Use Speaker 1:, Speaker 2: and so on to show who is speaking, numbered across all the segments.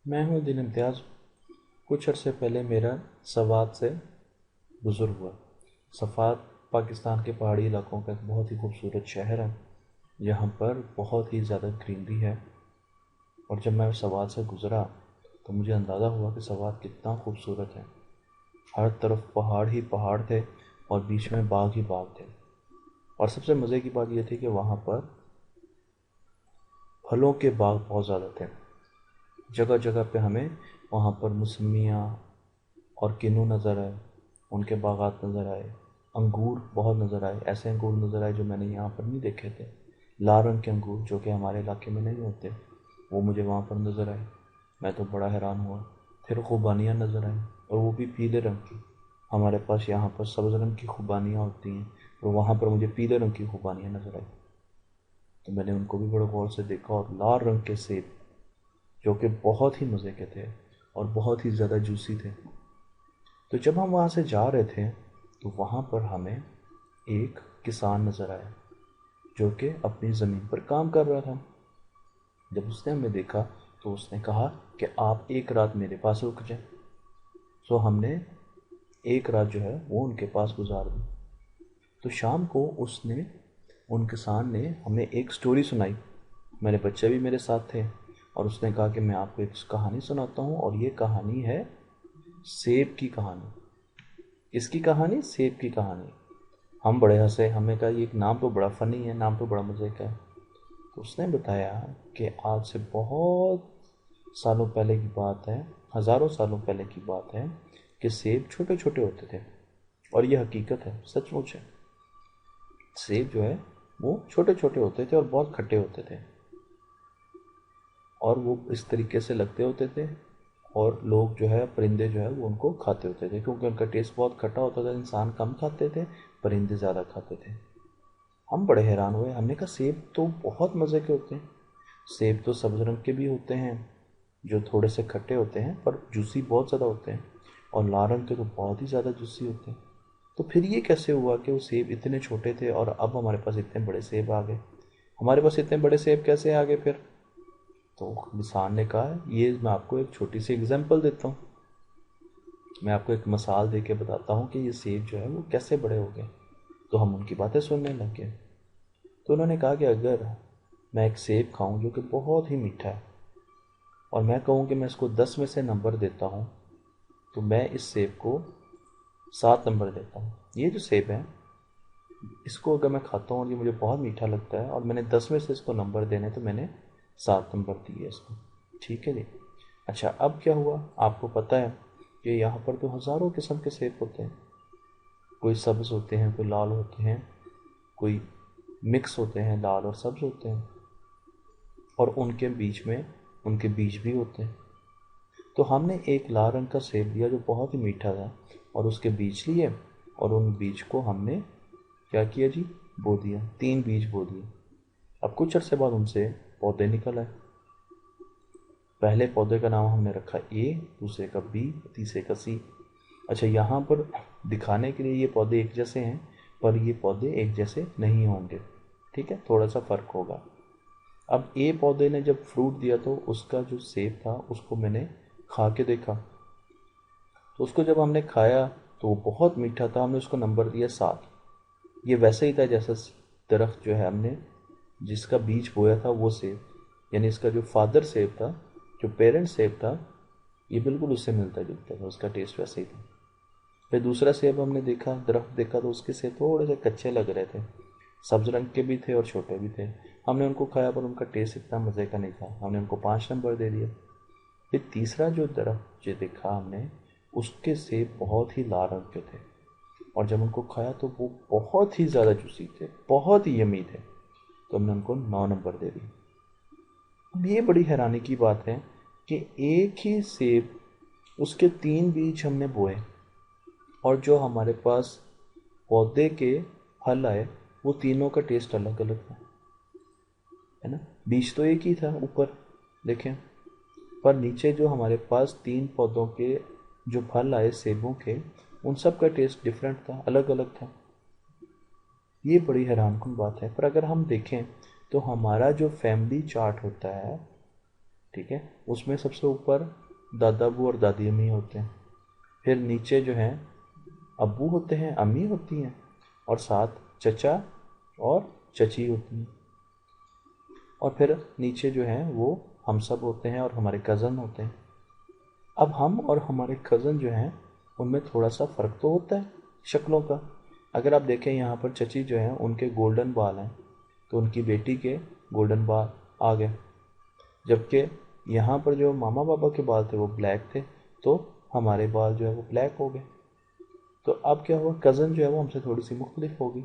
Speaker 1: मैं हूँ दिन इम्तियाज़। कुछ अरसे पहले मेरा सवात से गुज़र हुआ। सफ़ात पाकिस्तान के पहाड़ी इलाकों का एक बहुत ही खूबसूरत शहर है, जहाँ पर बहुत ही ज़्यादा ग्रीनरी है। और जब मैं सवात से गुज़रा तो मुझे अंदाज़ा हुआ कि सवात कितना खूबसूरत है। हर तरफ पहाड़ ही पहाड़ थे और बीच में बाग ही बाग थे। और सबसे मज़े की बात यह थी कि वहाँ पर फलों के बाग बहुत ज़्यादा थे। जगह जगह पे हमें वहाँ पर मौसमियाँ और किन्नू नज़र आए, उनके बागात नज़र आए। अंगूर बहुत नज़र आए, ऐसे अंगूर नज़र आए जो मैंने यहाँ पर नहीं देखे थे। लाल रंग के अंगूर जो कि हमारे इलाके में नहीं होते, वो मुझे वहाँ पर नज़र आए। मैं तो बड़ा हैरान हुआ। फिर खुबानियाँ नज़र आई, और वो भी पीले रंग की। हमारे पास यहाँ पर सब्ज़ रंग की खुबानियाँ होती हैं, और वहाँ पर मुझे पीले रंग की खुबानियाँ नज़र आई। तो मैंने उनको भी बड़े गौर से देखा। और लाल रंग के सेब जो कि बहुत ही मज़े के थे और बहुत ही ज़्यादा जूसी थे। तो जब हम वहाँ से जा रहे थे तो वहाँ पर हमें एक किसान नज़र आया जो कि अपनी ज़मीन पर काम कर रहा था। जब उसने हमें देखा तो उसने कहा कि आप एक रात मेरे पास रुक जाएं। सो हमने एक रात जो है वो उनके पास गुजार दी। तो शाम को उसने उन किसान ने हमें एक स्टोरी सुनाई। मेरे बच्चे भी मेरे साथ थे, और उसने कहा कि मैं आपको एक कहानी सुनाता हूँ, और ये कहानी है सेब की कहानी। इसकी कहानी सेब की कहानी। हम बड़े हंसे, हमें कहा ये नाम तो बड़ा फ़नी है, नाम तो बड़ा मज़े का है। तो उसने बताया कि आज से बहुत सालों पहले की बात है, हज़ारों सालों पहले की बात है, कि सेब छोटे छोटे होते थे। और ये हकीकत है, सचमुच है। सेब जो है वो छोटे छोटे होते थे और बहुत खट्टे होते थे, और वो इस तरीके से लगते होते थे। और लोग जो है, परिंदे जो है वो उनको खाते होते थे, क्योंकि उनका टेस्ट बहुत खट्टा होता था। इंसान कम खाते थे, परिंदे ज़्यादा खाते थे। हम बड़े हैरान हुए, हमने कहा सेब तो बहुत मज़े के होते हैं। सेब तो सब्ज़ रंग के भी होते हैं जो थोड़े से खट्टे होते हैं, पर जूसी बहुत ज़्यादा होते हैं। और लाल रंग के तो बहुत ही ज़्यादा जूसी होते हैं। तो फिर ये कैसे हुआ कि वो सेब इतने छोटे थे और अब हमारे पास इतने बड़े सेब आ गए? हमारे पास इतने बड़े सेब कैसे आ गए फिर? तो किसान ने कहा, ये मैं आपको एक छोटी सी एग्जांपल देता हूँ। मैं आपको एक मिसाल दे के बताता हूँ कि ये सेब जो है वो कैसे बड़े हो गए। तो हम उनकी बातें सुनने लग गए। तो उन्होंने कहा कि अगर मैं एक सेब खाऊं जो कि बहुत ही मीठा है, और मैं कहूँ कि मैं इसको 10 में से नंबर देता हूँ, तो मैं इस सेब को 7 नंबर देता हूँ। ये जो सेब है, इसको अगर मैं खाता हूँ और ये मुझे बहुत मीठा लगता है, और मैंने 10 में से इसको नंबर देने, तो मैंने 7 नंबर दिए इसको। ठीक है जी। अच्छा, अब क्या हुआ आपको पता है कि यहाँ पर तो हज़ारों किस्म के सेब होते हैं। कोई सब्ज़ होते हैं, कोई लाल होते हैं, कोई मिक्स होते हैं, लाल और सब्ज़ होते हैं, और उनके बीच में उनके बीज भी होते हैं। तो हमने एक लाल रंग का सेब लिया जो बहुत ही मीठा था, और उसके बीज लिए, और उन बीज को हमने क्या किया जी, बो दिया। 3 बीज बो दिए। अब कुछ अरसे बाद उनसे पौधे निकल आए। पहले पौधे का नाम हमने रखा ए, दूसरे का बी, तीसरे का सी। अच्छा, यहाँ पर दिखाने के लिए ये पौधे एक जैसे हैं, पर ये पौधे एक जैसे नहीं होंगे। ठीक है, थोड़ा सा फ़र्क होगा। अब ए पौधे ने जब फ्रूट दिया तो उसका जो सेब था उसको मैंने खा के देखा। तो उसको जब हमने खाया तो वो बहुत मीठा था। हमने उसको नंबर दिया 7। ये वैसे ही था जैसा दरख्त जो है हमने जिसका बीज बोया था वो सेब, यानी इसका जो फादर सेब था, जो पेरेंट सेब था, ये बिल्कुल उससे मिलता जुलता था, उसका टेस्ट वैसे ही था। फिर दूसरा सेब हमने देखा, दरख्त देखा, तो उसके सेब थोड़े से कच्चे लग रहे थे। सब्ज रंग के भी थे और छोटे भी थे। हमने उनको खाया, पर उनका टेस्ट इतना मज़े का नहीं था। हमने उनको 5 नंबर दे दिया। फिर तीसरा जो दरख्त जो देखा हमने, उसके सेब बहुत ही लाल रंग के थे, और जब उनको खाया तो वो बहुत ही ज़्यादा जूसी थे, बहुत ही यमी थे। तो हमने उनको 9 नंबर दे दिए। अब ये बड़ी हैरानी की बात है कि एक ही सेब, उसके 3 बीज हमने बोए, और जो हमारे पास पौधे के फल आए वो तीनों का टेस्ट अलग अलग था। है ना? बीज तो एक ही था ऊपर, देखें, पर नीचे जो हमारे पास 3 पौधों के जो फल आए सेबों के, उन सब का टेस्ट डिफरेंट था, अलग अलग था। ये बड़ी हैरानकुन बात है। पर अगर हम देखें तो हमारा जो फैमिली चार्ट होता है, ठीक है। उसमें सबसे ऊपर दादा अबू और दादी अम्मी होते हैं, फिर नीचे जो हैं अब्बू होते हैं, अम्मी होती हैं, और साथ चचा और चची होती हैं, और फिर नीचे जो हैं वो हम सब होते हैं और हमारे कज़न होते हैं। अब हम और हमारे कज़न जो हैं उनमें थोड़ा सा फ़र्क तो होता है शक्लों का। अगर आप देखें यहाँ पर चची जो हैं उनके गोल्डन बाल हैं, तो उनकी बेटी के गोल्डन बाल आ गए, जबकि यहाँ पर जो मामा पापा के बाल थे वो ब्लैक थे, तो हमारे बाल जो है वो ब्लैक हो गए। तो अब क्या हुआ, कज़न जो है वो हमसे थोड़ी सी मुख्तलिफ होगी।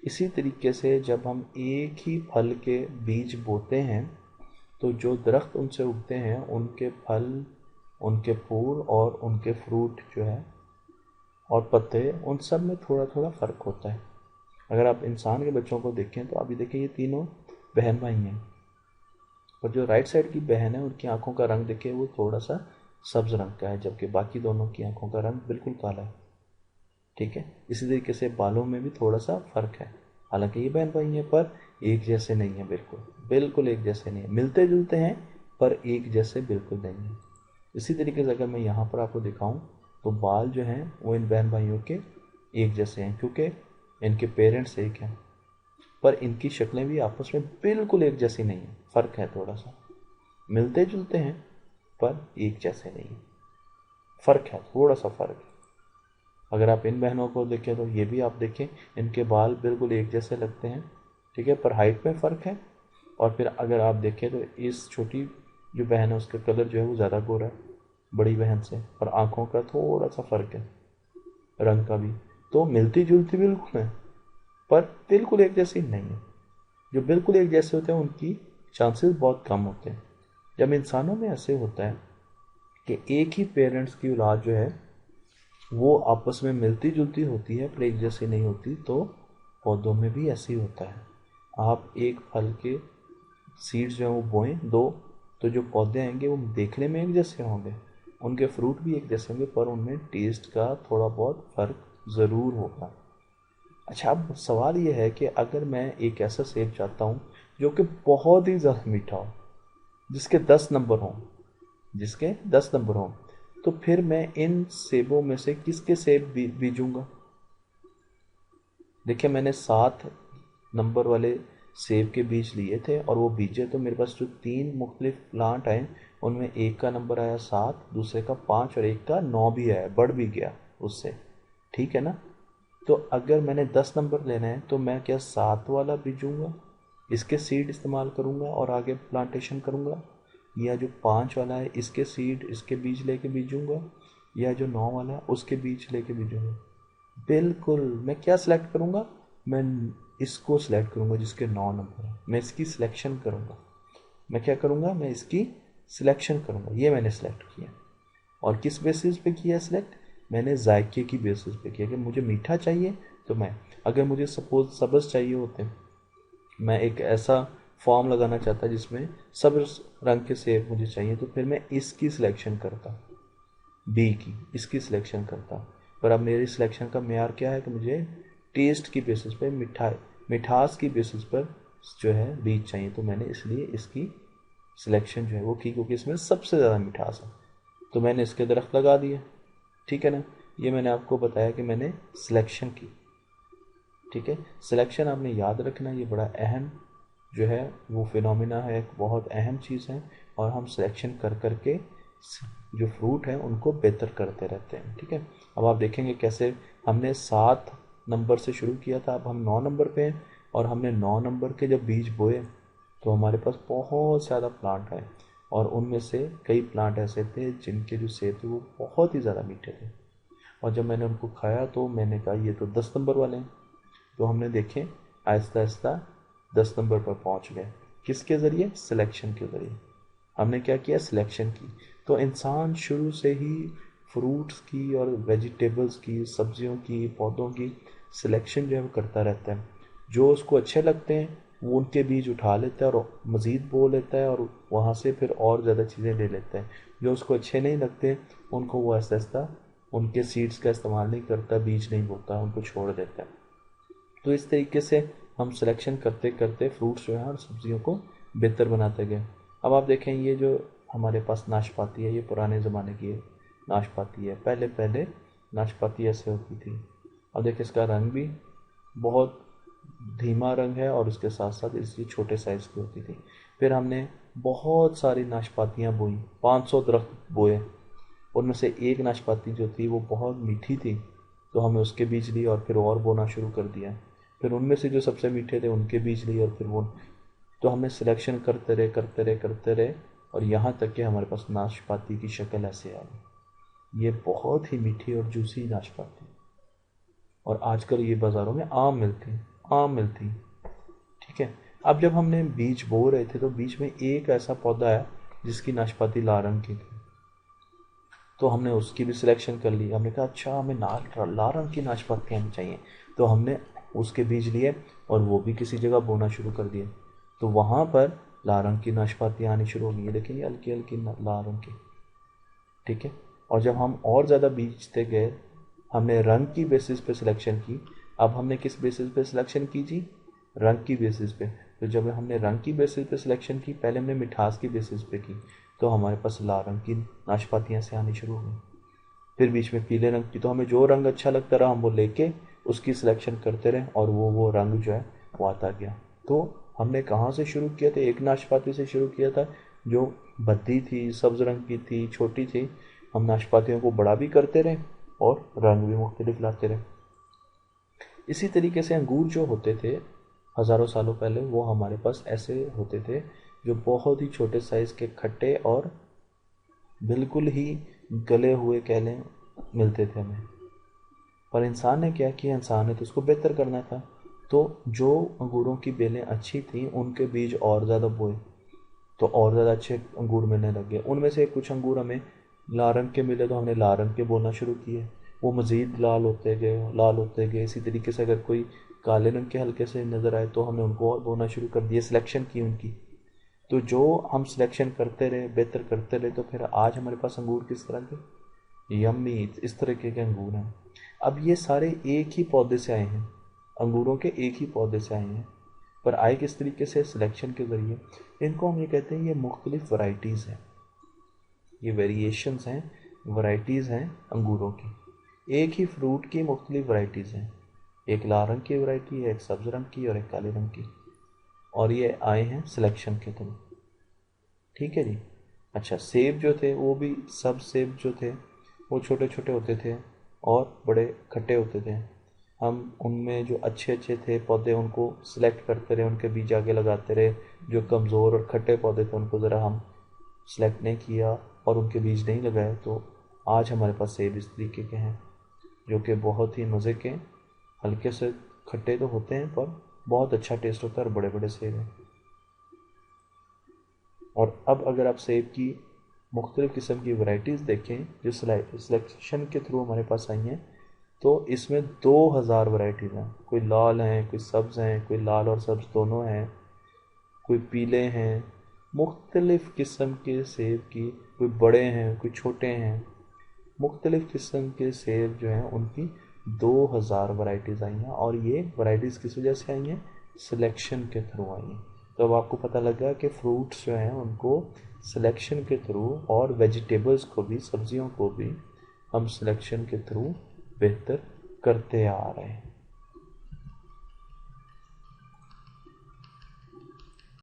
Speaker 1: इसी तरीके से जब हम एक ही फल के बीज बोते हैं तो जो दरख्त उनसे उगते हैं उनके फल, उनके फूल और उनके फ्रूट जो है और पत्ते, उन सब में थोड़ा थोड़ा फ़र्क होता है। अगर आप इंसान के बच्चों को देखें तो अभी देखें ये तीनों बहन भाई हैं, और जो राइट साइड की बहन है उनकी आंखों का रंग देखें वो थोड़ा सा सब्ज रंग का है, जबकि बाकी दोनों की आंखों का रंग बिल्कुल काला है। ठीक है। इसी तरीके से बालों में भी थोड़ा सा फ़र्क है, हालांकि ये बहन भाई हैं पर एक जैसे नहीं है, बिल्कुल बिल्कुल एक जैसे नहीं है, मिलते जुलते हैं पर एक जैसे बिल्कुल नहीं है। इसी तरीके से अगर मैं यहाँ पर आपको दिखाऊं तो बाल जो हैं वो इन बहन भाइयों के एक जैसे हैं, क्योंकि इनके पेरेंट्स एक हैं, पर इनकी शक्लें भी आपस में बिल्कुल एक जैसी नहीं है, फ़र्क है थोड़ा सा। मिलते जुलते हैं पर एक जैसे नहीं है, फ़र्क है, थोड़ा सा फ़र्क है। अगर आप इन बहनों को देखें तो ये भी आप देखें इनके बाल बिल्कुल एक जैसे लगते हैं, ठीक है, पर हाइट में फ़र्क है। और फिर अगर आप देखें तो इस छोटी जो बहन है उसका कलर जो है वो ज़्यादा गोरा है बड़ी बहन से, और आँखों का थोड़ा सा फ़र्क है, रंग का भी। तो मिलती जुलती बिल्कुल है पर बिल्कुल एक जैसी नहीं है। जो बिल्कुल एक जैसे होते हैं उनकी चांसेस बहुत कम होते हैं। जब इंसानों में ऐसे होता है कि एक ही पेरेंट्स की औलाद जो है वो आपस में मिलती जुलती होती है पर एक जैसी नहीं होती, तो पौधों में भी ऐसे ही होता है। आप एक फल के सीड्स जो हैं वो बोएं दो, तो जो पौधे आएंगे वो देखने में एक जैसे होंगे, उनके फ्रूट भी एक जैसे होंगे, पर उनमें टेस्ट का थोड़ा बहुत फ़र्क ज़रूर होगा। अच्छा, अब सवाल ये है कि अगर मैं एक ऐसा सेब चाहता हूँ जो कि बहुत ही ज़्यादा मीठा हो, जिसके 10 नंबर हों, जिसके 10 नंबर हों, तो फिर मैं इन सेबों में से किसके सेब बीजूंगा? देखिए मैंने 7 नंबर वाले सेब के बीज लिए थे और वो बीजे, तो मेरे पास जो 3 मुख्तलिफ प्लांट आए उनमें एक का नंबर आया 7, दूसरे का 5 और एक का 9 भी आया, बढ़ भी गया उससे। ठीक है ना। तो अगर मैंने 10 नंबर लेना है तो मैं क्या 7 वाला बीजूंगा, इसके सीड इस्तेमाल करूंगा और आगे प्लांटेशन करूंगा, या जो 5 वाला है इसके सीड, इसके बीज लेके बीजूंगा, या जो 9 वाला है उसके बीज लेके बीजूंगा? बिल्कुल मैं क्या सिलेक्ट करूंगा, मैं इसको सिलेक्ट करूंगा जिसके 9 नंबर है, मैं इसकी सिलेक्शन करूंगा। मैं क्या करूंगा, मैं इसकी सिलेक्शन करूंगा। ये मैंने सिलेक्ट किया, और किस बेसिस पे किया सिलेक्ट, मैंने जायके की बेसिस पे किया कि मुझे मीठा चाहिए तो मैं, अगर मुझे सपोज सब्ज़ चाहिए होते, मैं एक ऐसा फॉर्म लगाना चाहता जिसमें सब्ज़ रंग के सेब मुझे चाहिए, तो फिर मैं इसकी सिलेक्शन करता, बी की, इसकी सिलेक्शन करता। पर अब मेरी सिलेक्शन का मेयार क्या है कि मुझे टेस्ट की बेसिस पे, मिठास की बेसिस पर जो है बीज चाहिए, तो मैंने इसलिए इसकी सिलेक्शन जो है वो की, क्योंकि इसमें सबसे ज़्यादा मिठास है, तो मैंने इसके दरख्त लगा दिए। ठीक है ना। ये मैंने आपको बताया कि मैंने सिलेक्शन की। ठीक है। सिलेक्शन आपने याद रखना, ये बड़ा अहम जो है वो फिनोमिना है, एक बहुत अहम चीज़ है, और हम सिलेक्शन कर करके जो फ्रूट हैं उनको बेहतर करते रहते हैं। ठीक है। अब आप देखेंगे कैसे हमने 7 नंबर से शुरू किया था, अब हम 9 नंबर पे हैं, और हमने 9 नंबर के जब बीज बोए तो हमारे पास बहुत ज़्यादा प्लांट आए, और उनमें से कई प्लांट ऐसे थे जिनके जो सेब थे वो बहुत ही ज़्यादा मीठे थे, और जब मैंने उनको खाया तो मैंने कहा ये तो 10 नंबर वाले हैं। तो हमने देखे आहिस्ता आहिस्ता 10 नंबर पर पहुंच गए, किसके ज़रिए, सिलेक्शन के ज़रिए। हमने क्या किया, सिलेक्शन की। तो इंसान शुरू से ही फ्रूट्स की और वेजिटेबल्स की, सब्जियों की, पौधों की सिलेक्शन जो है वो करता रहता है। जो उसको अच्छे लगते हैं वो उनके बीज उठा लेता है और मज़ीद बो लेता है, और वहाँ से फिर और ज़्यादा चीज़ें ले लेता है। जो उसको अच्छे नहीं लगते उनको वो आहिस्ता आहिस्ता उनके सीड्स का इस्तेमाल नहीं करता, बीज नहीं बोता, उनको छोड़ देता है। तो इस तरीके से हम सिलेक्शन करते करते फ्रूट्स जो हैं और सब्जियों को बेहतर बनाते गए। अब आप देखें ये जो हमारे पास नाशपाती है, ये पुराने ज़माने की नाशपाती है। पहले पहले नाशपाती ऐसे होती थी। अब देखिए इसका रंग भी बहुत धीमा रंग है और उसके साथ साथ इसकी छोटे साइज़ की होती थी। फिर हमने बहुत सारी नाशपातियाँ बोई, 500 दरख्त बोए। उनमें से एक नाशपाती जो थी वो बहुत मीठी थी, तो हमने उसके बीज लिए और फिर और बोना शुरू कर दिया। फिर उनमें से जो सबसे मीठे थे उनके बीज लिए और फिर वो, तो हमने सिलेक्शन करते रहे और यहाँ तक कि हमारे पास नाशपाती की शक्ल ऐसे आ गई। ये बहुत ही मीठी और जूसी नाशपाती, और आजकल ये बाज़ारों में आम मिलती। ठीक है। अब जब हमने बीज बो रहे थे तो बीच में एक ऐसा पौधा है जिसकी नाशपाती लाल रंग की थी, तो हमने उसकी भी सिलेक्शन कर ली। हमने कहा अच्छा हमें लाल रंग की नाशपातियाँ चाहिए, तो हमने उसके बीज लिए और वो भी किसी जगह बोना शुरू कर दिए। तो वहाँ पर लाल रंग की नाशपातियाँ आनी शुरू हो गई। लेकिन ये हल्की हल्की लाल रंग की। ठीक है। और जब हम और ज़्यादा बीजते गए, हमने रंग की बेसिस पे सिलेक्शन की। अब हमने किस बेसिस पे सिलेक्शन की जी? रंग की बेसिस पे। तो जब हमने रंग की बेसिस पे सिलेक्शन की, पहले हमने मिठास की बेसिस पे की, तो हमारे पास लाल रंग की नाशपातियाँ से आनी शुरू हुई। फिर बीच में पीले रंग की, तो हमें जो रंग अच्छा लगता रहा हम वो लेके उसकी सिलेक्शन करते रहे और वो रंग जो है वो आता गया। तो हमने कहाँ से शुरू किया था? एक नाशपाती से शुरू किया था जो भद्दी थी, सब्ज रंग की थी, छोटी थी। हम नाशपातियों को बड़ा भी करते रहे और रंग भी मुख्तलिफ लाते रहे। इसी तरीके से अंगूर जो होते थे हज़ारों सालों पहले, वो हमारे पास ऐसे होते थे जो बहुत ही छोटे साइज़ के, खट्टे और बिल्कुल ही गले हुए कह लें, मिलते थे हमें। पर इंसान ने क्या किया? इंसान ने तो उसको बेहतर करना था, तो जो अंगूरों की बेलें अच्छी थीं उनके बीज और ज़्यादा बोए, तो और ज़्यादा अच्छे अंगूर मिलने लग गए। उनमें से कुछ अंगूर हमें लाल रंग के मिले तो हमने लाल रंग के बोना शुरू किए। वो मज़ीद लाल होते गए। इसी तरीके से अगर कोई काले रंग के हल्के से नज़र आए तो हमने उनको और बोना शुरू कर दिया, सिलेक्शन की उनकी। तो जो हम सिलेक्शन करते रहे, बेहतर करते रहे, तो फिर आज हमारे पास अंगूर किस तरह के? यम्मी, इस तरीके के अंगूर हैं। अब ये सारे एक ही पौधे से आए हैं, अंगूरों के एक ही पौधे से आए हैं, पर आए किस तरीके से? सिलेक्शन के ज़रिए। इनको हम ये कहते हैं ये मुख्तलिफ वैरायटीज़ हैं, ये वेरिएशंस हैं, वैरायटीज़ हैं अंगूरों की। एक ही फ्रूट की मुख्तलिफ वैरायटीज़ हैं, एक लाल रंग की वैरायटी है, एक सब्ज़ रंग की और एक काले रंग की, और ये आए हैं सिलेक्शन के थ्रू। ठीक है जी। अच्छा, सेब जो थे वो भी, सब सेब जो थे वो छोटे छोटे होते थे और बड़े खट्टे होते थे। हम उनमें जो अच्छे अच्छे थे पौधे उनको सिलेक्ट करते रहे, उनके बीज आगे लगाते रहे। जो कमज़ोर और खट्टे पौधे थे उनको ज़रा हम सिलेक्ट नहीं किया और उनके बीज नहीं लगाए, तो आज हमारे पास सेब इस तरीके के हैं जो कि बहुत ही मज़े के, हल्के से खट्टे तो होते हैं पर बहुत अच्छा टेस्ट होता है और बड़े बड़े सेब हैं। और अब अगर आप सेब की मुख्तलिफ़ किस्म की वैरायटीज़ देखें जो सिलेक्शन के थ्रू हमारे पास आई हैं, तो इसमें 2000 वैरायटीज़ हैं। कोई लाल हैं, कोई सब्ज़ हैं, कोई लाल और सब्ज़ दोनों हैं, कोई पीले हैं, मुख्तलिफ़ किस्म के सेब की, कोई बड़े हैं, कोई छोटे हैं। मुख्तलिफ़ किस्म के सेब जो हैं उनकी 2000 वैरायटीज़ आई हैं, और ये वैरायटीज़ किस वजह से आई हैं? सिलेक्शन के थ्रू आई हैं। तो अब आपको पता लगा कि फ्रूट्स जो हैं उनको सिलेक्शन के थ्रू, और वेजिटेबल्स को भी, सब्जियों को भी हम सिलेक्शन के थ्रू बेहतर करते आ रहे हैं।